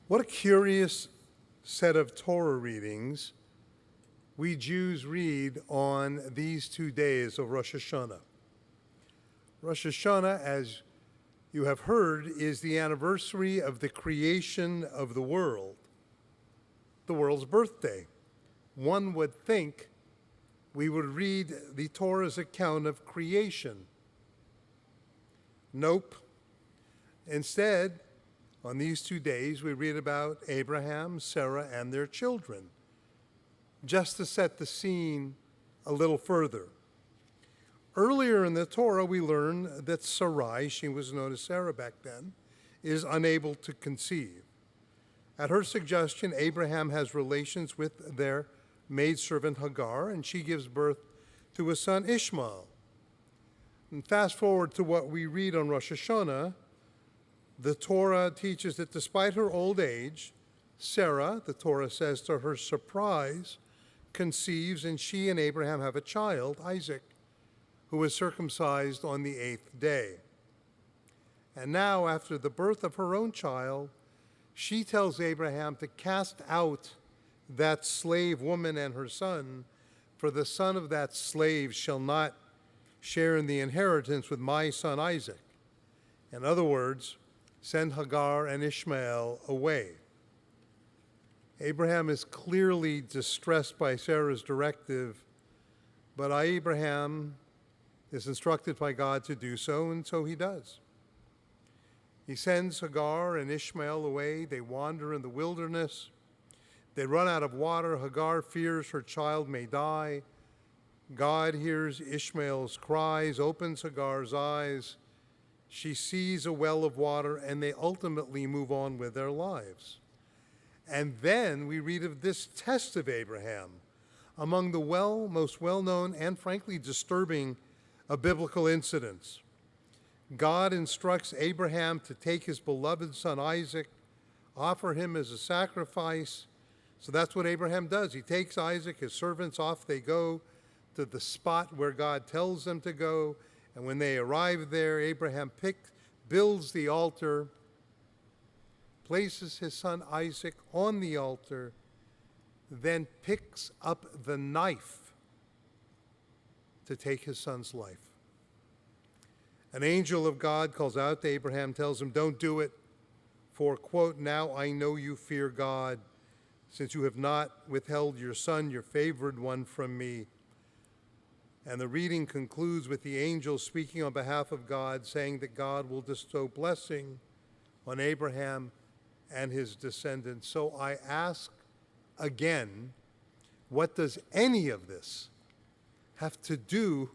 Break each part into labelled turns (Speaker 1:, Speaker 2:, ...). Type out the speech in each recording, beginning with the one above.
Speaker 1: What a curious set of Torah readings we Jews read on these 2 days of Rosh Hashanah. Rosh Hashanah, as you have heard, is the anniversary of the creation of the world's birthday. One would think we would read the Torah's account of creation. Nope. Instead, on these 2 days, we read about Abraham, Sarah, and their children, just to set the scene a little further. Earlier in the Torah, we learn that Sarai, she was known as Sarah back then, is unable to conceive. At her suggestion, Abraham has relations with their maidservant Hagar, and she gives birth to a son, Ishmael. And fast forward to what we read on Rosh Hashanah, the Torah teaches that despite her old age, Sarah, the Torah says to her surprise, conceives, and she and Abraham have a child, Isaac, who was circumcised on the 8th day. And now, after the birth of her own child, she tells Abraham to cast out that slave woman and her son, for the son of that slave shall not share in the inheritance with my son Isaac. In other words, send Hagar and Ishmael away. Abraham is clearly distressed by Sarah's directive, but Abraham is instructed by God to do so, and so he does. He sends Hagar and Ishmael away. They wander in the wilderness. They run out of water. Hagar fears her child may die. God hears Ishmael's cries, opens Hagar's eyes. She sees a well of water, and they ultimately move on with their lives. And then we read of this test of Abraham, among the most well-known and frankly disturbing of biblical incidents. God instructs Abraham to take his beloved son Isaac, offer him as a sacrifice. So that's what Abraham does. He takes Isaac, his servants, off they go to the spot where God tells them to go. And when they arrive there, Abraham builds the altar, places his son Isaac on the altar, then picks up the knife to take his son's life. An angel of God calls out to Abraham, tells him, "Don't do it, for, quote, now I know you fear God, since you have not withheld your son, your favored one, from me." And the reading concludes with the angel speaking on behalf of God, saying that God will bestow blessing on Abraham and his descendants. So I ask again, what does any of this have to do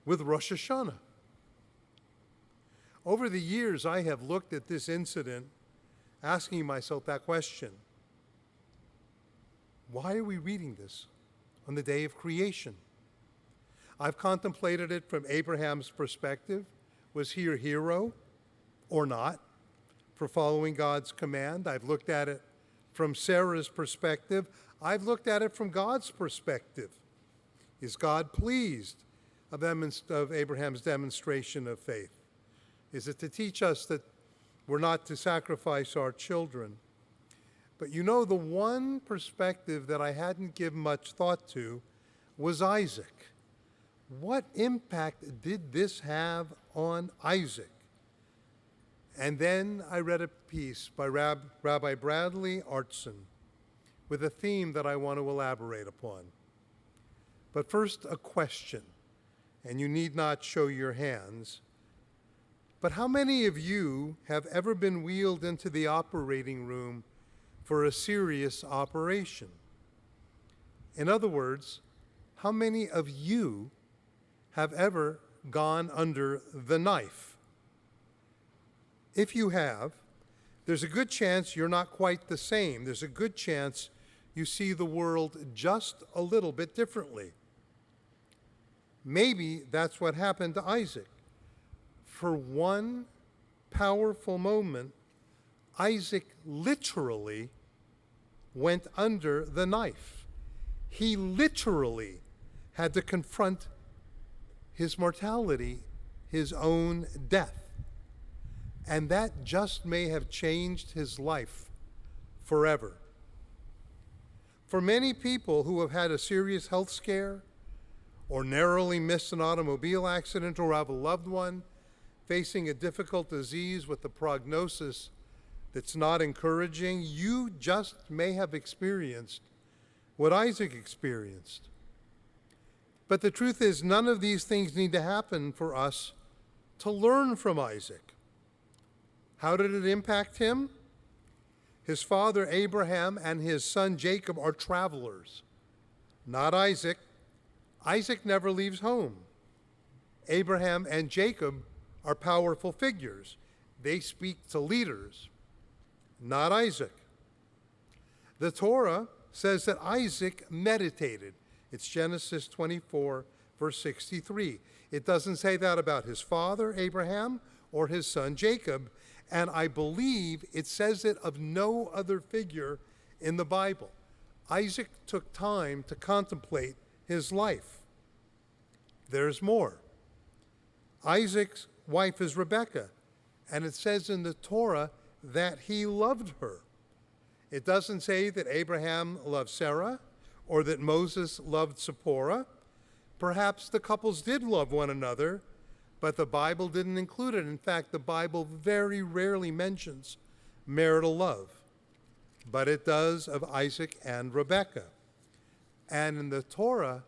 Speaker 1: with Rosh Hashanah? Over the years, I have looked at this incident, asking myself that question. Why are we reading this on the day of creation? I've contemplated it from Abraham's perspective. Was he a hero or not for following God's command? I've looked at it from Sarah's perspective. I've looked at it from God's perspective. Is God pleased of Abraham's demonstration of faith? Is it to teach us that we're not to sacrifice our children? But you know, the one perspective that I hadn't given much thought to was Isaac. What impact did this have on Isaac? And then I read a piece by Rabbi Bradley Artson with a theme that I want to elaborate upon. But first, a question, and you need not show your hands. But how many of you have ever been wheeled into the operating room for a serious operation? In other words, how many of you have ever gone under the knife? If you have, there's a good chance you're not quite the same. There's a good chance you see the world just a little bit differently. Maybe that's what happened to Isaac. For one powerful moment, Isaac literally went under the knife. He literally had to confront his mortality, his own death. And that just may have changed his life forever. For many people who have had a serious health scare, or narrowly missed an automobile accident, or have a loved one facing a difficult disease with a prognosis that's not encouraging, you just may have experienced what Isaac experienced. But the truth is, none of these things need to happen for us to learn from Isaac. How did it impact him? His father Abraham and his son Jacob are travelers, not Isaac. Isaac never leaves home. Abraham and Jacob are powerful figures. They speak to leaders, not Isaac. The Torah says that Isaac meditated. It's Genesis 24, verse 63. It doesn't say that about his father, Abraham, or his son, Jacob. And I believe it says it of no other figure in the Bible. Isaac took time to contemplate his life. There's more. Isaac's wife is Rebekah, and it says in the Torah that he loved her. It doesn't say that Abraham loved Sarah or that Moses loved Zipporah. Perhaps the couples did love one another, but the Bible didn't include it. In fact, the Bible very rarely mentions marital love, but it does of Isaac and Rebekah. And in the Torah,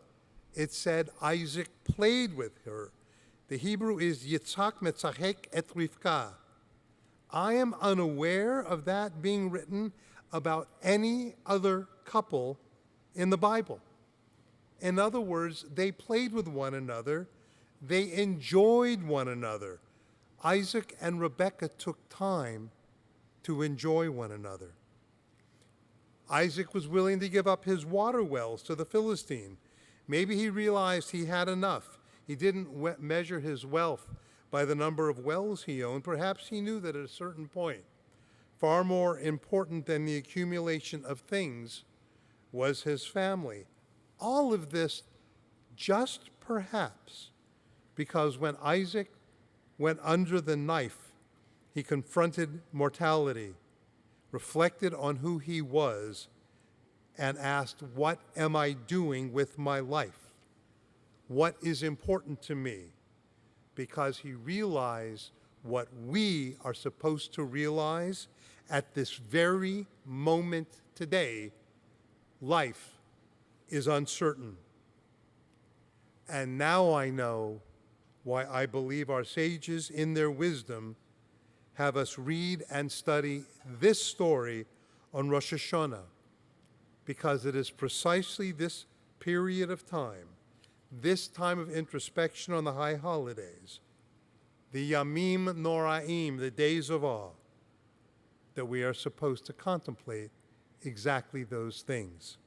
Speaker 1: it said Isaac played with her. The Hebrew is Yitzhak metzachek et Rivka. I am unaware of that being written about any other couple in the Bible. In other words, they played with one another. They enjoyed one another. Isaac and Rebekah took time to enjoy one another. Isaac was willing to give up his water wells to the Philistine. Maybe he realized he had enough. He didn't measure his wealth by the number of wells he owned. Perhaps he knew that at a certain point, far more important than the accumulation of things was his family. All of this just perhaps because when Isaac went under the knife, he confronted mortality, reflected on who he was, and asked, what am I doing with my life? What is important to me? Because he realized what we are supposed to realize at this very moment today: life is uncertain. And now I know why I believe our sages in their wisdom have us read and study this story on Rosh Hashanah, because it is precisely this period of time, this time of introspection on the high holidays, the Yamim Noraim, the days of awe, that we are supposed to contemplate exactly those things.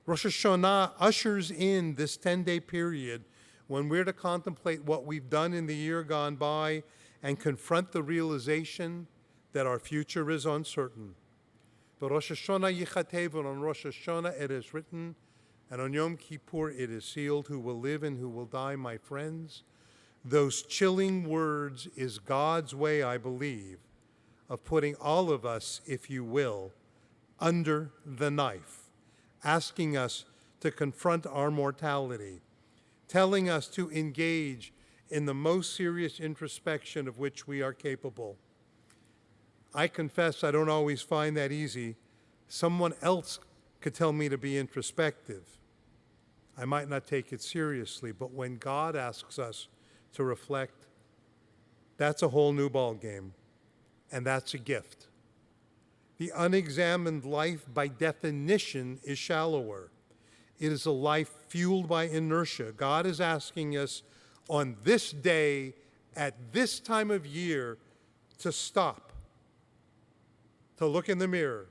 Speaker 1: Rosh Hashanah ushers in this 10-day period when we're to contemplate what we've done in the year gone by and confront the realization that our future is uncertain. But Rosh Hashanah Yichatev, on Rosh Hashanah it is written, and on Yom Kippur it is sealed, who will live and who will die, my friends. Those chilling words is God's way, I believe, of putting all of us, if you will, under the knife, asking us to confront our mortality, telling us to engage in the most serious introspection of which we are capable. I confess I don't always find that easy. Someone else could tell me to be introspective. I might not take it seriously, but when God asks us to reflect, that's a whole new ballgame, and that's a gift. The unexamined life, by definition, is shallower. It is a life fueled by inertia. God is asking us on this day, at this time of year, to stop, to look in the mirror,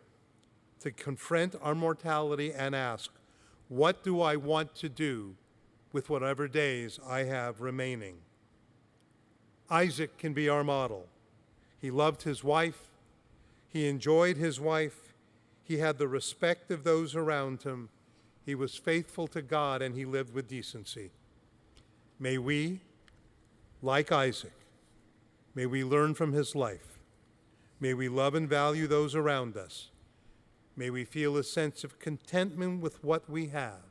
Speaker 1: to confront our mortality and ask, what do I want to do with whatever days I have remaining? Isaac can be our model. He loved his wife. He enjoyed his wife. He had the respect of those around him. He was faithful to God, and he lived with decency. May we, like Isaac, may we learn from his life. May we love and value those around us. May we feel a sense of contentment with what we have.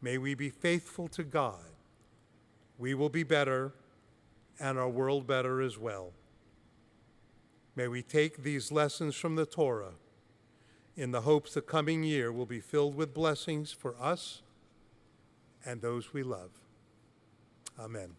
Speaker 1: May we be faithful to God. We will be better, and our world better as well. May we take these lessons from the Torah in the hopes the coming year will be filled with blessings for us and those we love. Amen.